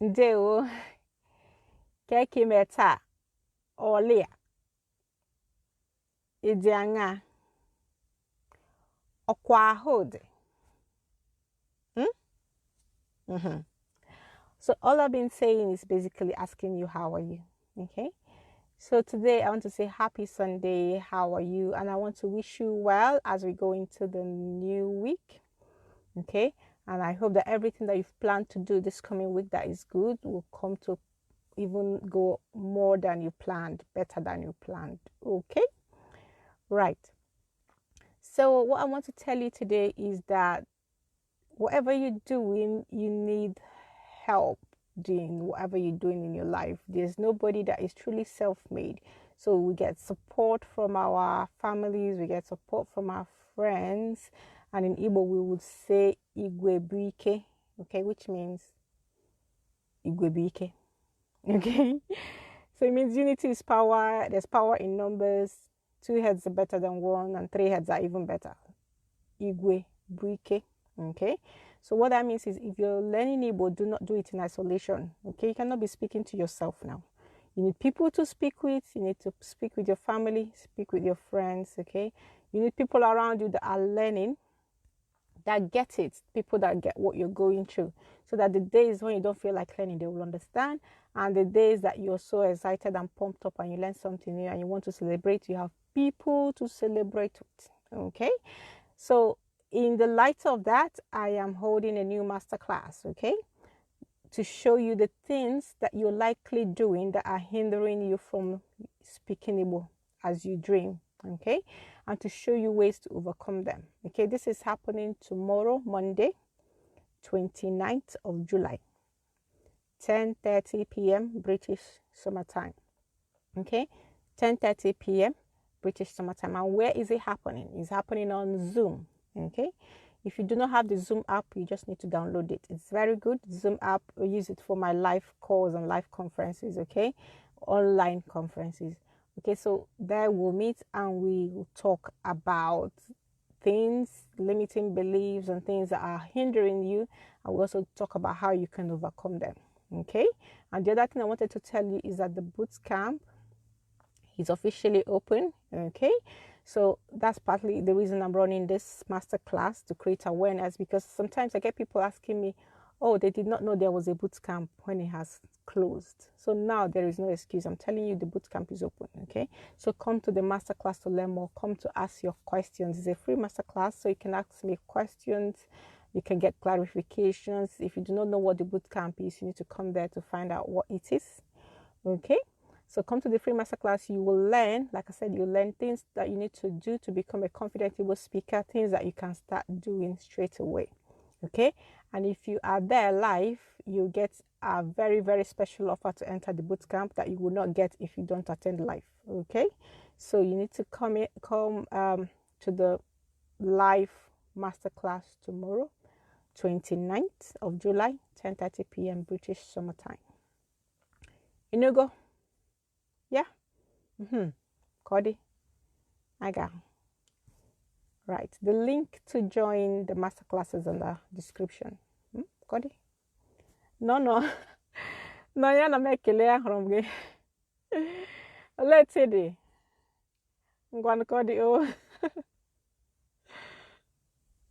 Deo keki meta olia idianga okwa hode. So all I've been saying is basically asking you how are you. Okay. So today I want to say happy Sunday. How are you? And I want to wish you well as we go into the new week. Okay. And I hope that everything that you've planned to do this coming week that is good will come to even go more than you planned, better than you planned. Okay. Right. So what I want to tell you today is that whatever you're doing, you need help doing whatever you're doing in your life. There's nobody that is truly self-made. So we get support from our families, we get support from our friends, and in Igbo we would say Igwebuike, okay, which means Igwebuike. Okay. So it means unity is power. There's power in numbers. 2 heads are better than 1, and 3 heads are even better. Igwebuike. Okay. So what that means is if you're learning Igbo, do not do it in isolation. Okay. You cannot be speaking to yourself now. You need people to speak with. You need to speak with your family, speak with your friends. Okay. You need people around you that are learning, that get it, people that get what you're going through, so that the days when you don't feel like learning, they will understand. And the days that you're so excited and pumped up and you learn something new and you want to celebrate, you have people to celebrate with. Okay. So in the light of that, I am holding a new masterclass, okay, to show you the things that you're likely doing that are hindering you from speaking Igbo as you dream, okay, and to show you ways to overcome them. Okay, this is happening tomorrow, Monday, 29th of July, 10:30 p.m. British Summer Time. Okay, 10:30 p.m. British Summer Time. And where is it happening? It's happening on Zoom. Okay. If you do not have the Zoom app, you just need to download it. It's very good. Zoom app, I use it for my live calls and live conferences. Okay, online conferences. Okay, so there we'll meet and we will talk about things, limiting beliefs and things that are hindering you, and we also talk about how you can overcome them. Okay, and the other thing I wanted to tell you is that the Bootcamp is officially open. Okay, so that's partly the reason I'm running this masterclass, to create awareness, because sometimes I get people asking me, oh, they did not know there was a bootcamp when it has closed. So now there is no excuse. I'm telling you, the bootcamp is open. Okay, so come to the masterclass to learn more. Come to ask your questions. It's a free masterclass, so you can ask me questions. You can get clarifications. If you do not know what the bootcamp is, you need to come there to find out what it is. Okay. So come to the free masterclass. You will learn, like I said, you learn things that you need to do to become a confident Igbo speaker, things that you can start doing straight away. Okay. And if you are there live, you get a very, very special offer to enter the bootcamp that you will not get if you don't attend live. Okay. So you need to come to the live masterclass tomorrow, 29th of July, 10:30 p.m. British Summer Time. Inugo. Yeah. Cody. I got. Right. The link to join the masterclass is in the description. Cody. No. No, ya na mekele ahụrụ gị. Let's see. Ngwan Cody. Oh.